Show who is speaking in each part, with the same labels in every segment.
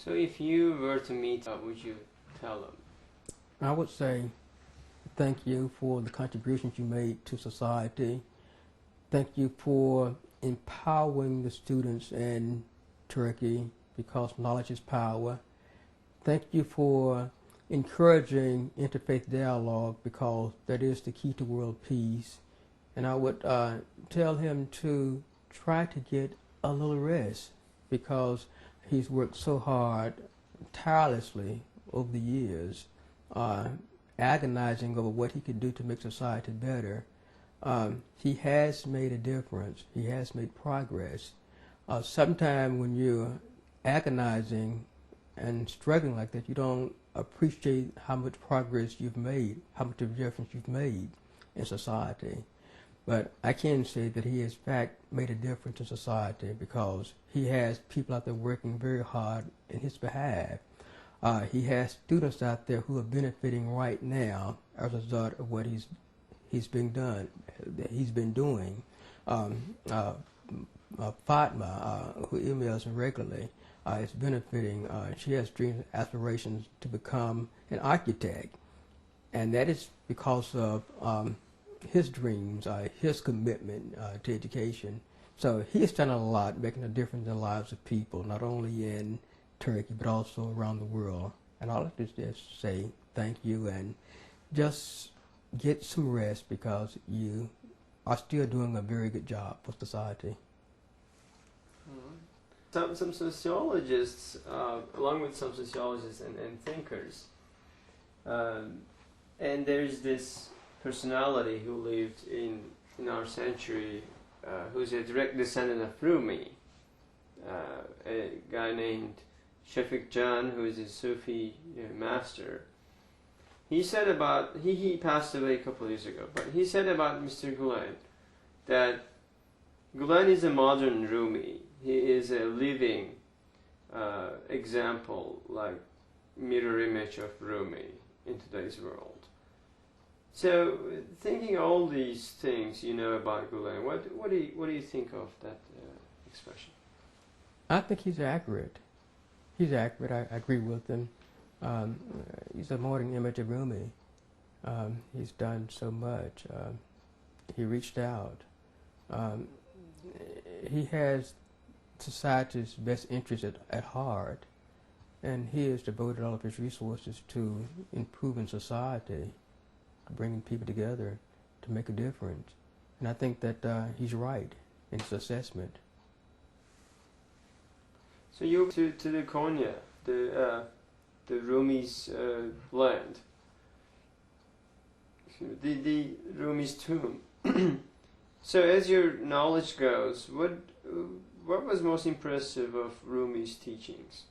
Speaker 1: So if you were to meet, what would you tell them?
Speaker 2: I would say thank you for the contributions you made to society. Thank you for empowering the students in Turkey because knowledge is power. Thank you for encouraging interfaith dialogue because that is the key to world peace. And I would tell him to try to get a little rest because he's worked so hard, tirelessly over the years, agonizing over what he could do to make society better. He has made a difference. He has made progress. Sometimes when you're agonizing and struggling like that, you don't appreciate how much progress you've made, how much of a difference you've made in society. But I can say that he has, in fact, made a difference in society because he has people out there working very hard in his behalf. He has students out there who are benefiting right now as a result of what he's been doing. Fatma, who emails him regularly, is benefiting. She has dreams and aspirations to become an architect, and that is because of his dreams, his commitment to education. So he has done a lot, making a difference in the lives of people, not only in Turkey, but also around the world. And I'll just say thank you and just get some rest because you are still doing a very good job for society.
Speaker 1: Some sociologists, along with some sociologists and thinkers, and there's this personality who lived in our century, who's a direct descendant of Rumi, a guy named Shafiq Jan, who is a Sufi master. He said about, he passed away a couple of years ago, but he said about Mr. Gulen that Gulen is a modern Rumi. He is a living example, like mirror image of Rumi in today's world. So, thinking all these things you know about Gulen, what do you think of that expression?
Speaker 2: I think he's accurate. He's accurate. I agree with him. He's a modern image of Rumi. He's done so much. He reached out. He has society's best interest at heart, and he has devoted all of his resources to improving society, bringing people together to make a difference. And I think that he's right in his assessment.
Speaker 1: So you went to the Konya, the Rumi's land, the Rumi's tomb. So as your knowledge goes, what was most impressive of Rumi's teachings?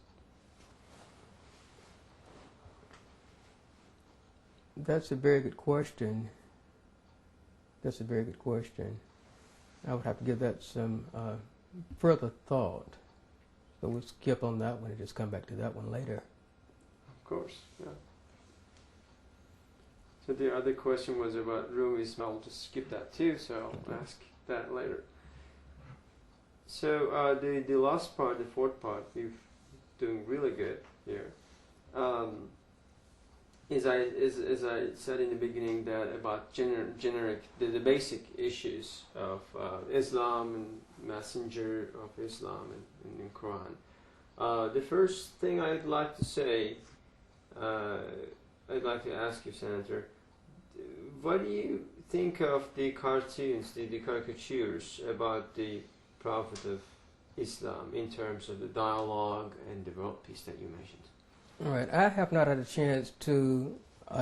Speaker 2: That's a very good question. That's a very good question. I would have to give that some further thought. So we'll skip on that one and just come back to that one later.
Speaker 1: Of course, yeah. So the other question was about Rumi's. I'll just skip that too, so I'll ask that later. So the last part, the fourth part, we're doing really good here. As I said in the beginning, that about generic, the basic issues of Islam and messenger of Islam and Quran. The first thing I'd like to say, I'd like to ask you, Senator, what do you think of the cartoons, the caricatures about the Prophet of Islam in terms of the dialogue and the world peace that you mentioned?
Speaker 2: All right, I have not had a chance to,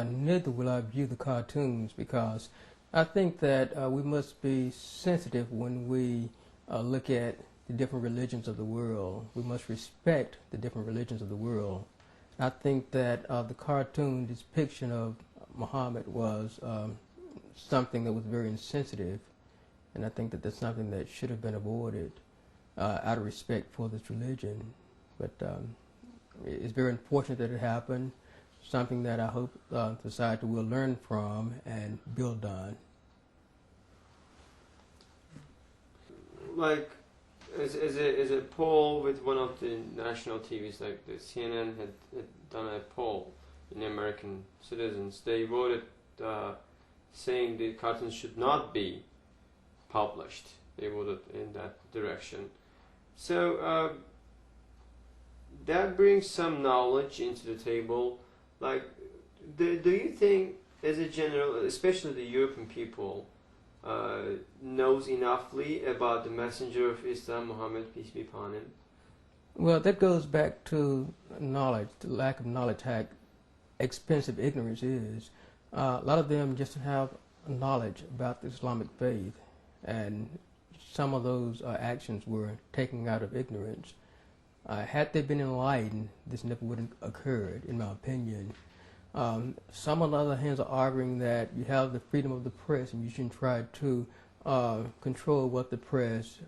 Speaker 2: neither will I view the cartoons because I think that we must be sensitive when we look at the different religions of the world. We must respect the different religions of the world. I think that the cartoon depiction of Muhammad was something that was very insensitive, and I think that that's something that should have been avoided out of respect for this religion. But it's very unfortunate that it happened, something that I hope society will learn from and build on.
Speaker 1: Like, as a poll with one of the national TVs, like the CNN had done a poll in American citizens. They voted saying the cartoons should not be published. They voted in that direction. So that brings some knowledge into the table. Like, do you think, as a general, especially the European people, knows enoughly about the messenger of Islam, Muhammad, peace be upon him?
Speaker 2: Well, that goes back to knowledge, the lack of knowledge, how expensive ignorance is. A lot of them just have knowledge about the Islamic faith, and some of those actions were taken out of ignorance. Had they been enlightened, this never would have occurred, in my opinion. Some, on the other hand, are arguing that you have the freedom of the press and you shouldn't try to control what the press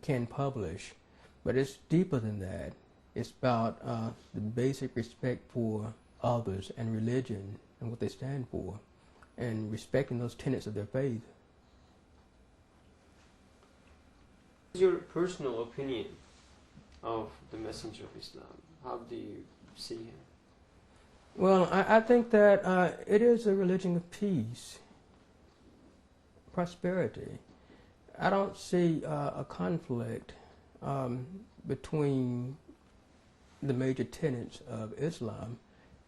Speaker 2: can publish. But it's deeper than that. It's about the basic respect for others and religion and what they stand for, and respecting those tenets of their faith.
Speaker 1: What is your personal opinion of the messenger of Islam? How do you see him?
Speaker 2: Well, I think that it is a religion of peace, prosperity. I don't see a conflict between the major tenets of Islam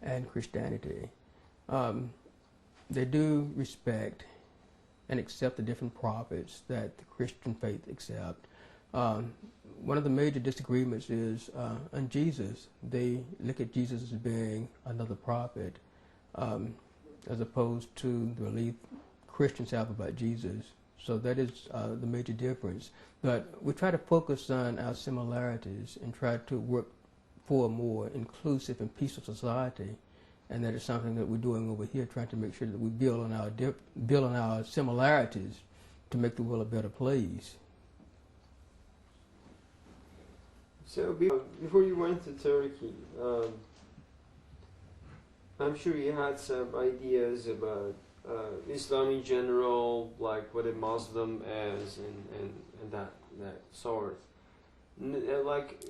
Speaker 2: and Christianity. They do respect and accept the different prophets that the Christian faith accept. One of the major disagreements is on Jesus. They look at Jesus as being another prophet, as opposed to the belief Christians have about Jesus. So that is the major difference. But we try to focus on our similarities and try to work for a more inclusive and peaceful society. And that is something that we're doing over here, trying to make sure that we build on our similarities to make the world a better place.
Speaker 1: So before you went to Turkey, I'm sure you had some ideas about Islam in general, like what a Muslim is, and that sort. Like,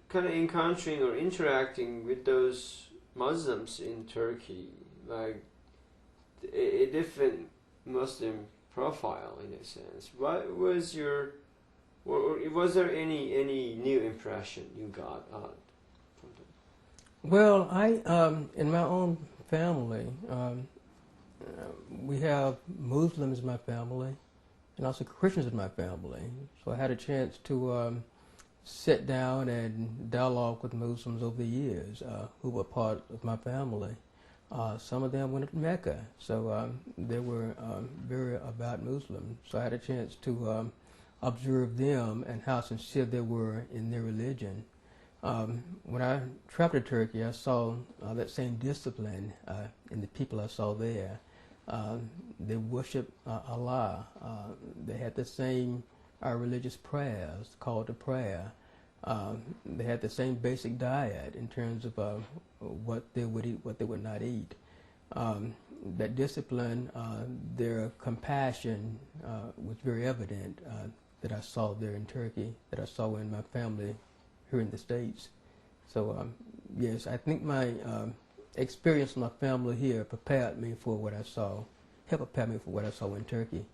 Speaker 1: kind of encountering or interacting with those Muslims in Turkey, like a different Muslim profile in a sense. What was your, or was there any new impression you got out from them?
Speaker 2: Well, in my own family, we have Muslims in my family and also Christians in my family. So I had a chance to sit down and dialogue with Muslims over the years who were part of my family. Some of them went to Mecca, so they were very about Muslims. So I had a chance to observe them and how sincere they were in their religion. When I traveled to Turkey, I saw that same discipline in the people I saw there. They worship Allah. They had the same religious prayers, call to prayer. They had the same basic diet in terms of what they would eat, what they would not eat. That discipline, their compassion was very evident that I saw there in Turkey, that I saw in my family here in the States. So yes, I think my experience with my family here prepared me for what I saw, helped prepare me for what I saw in Turkey.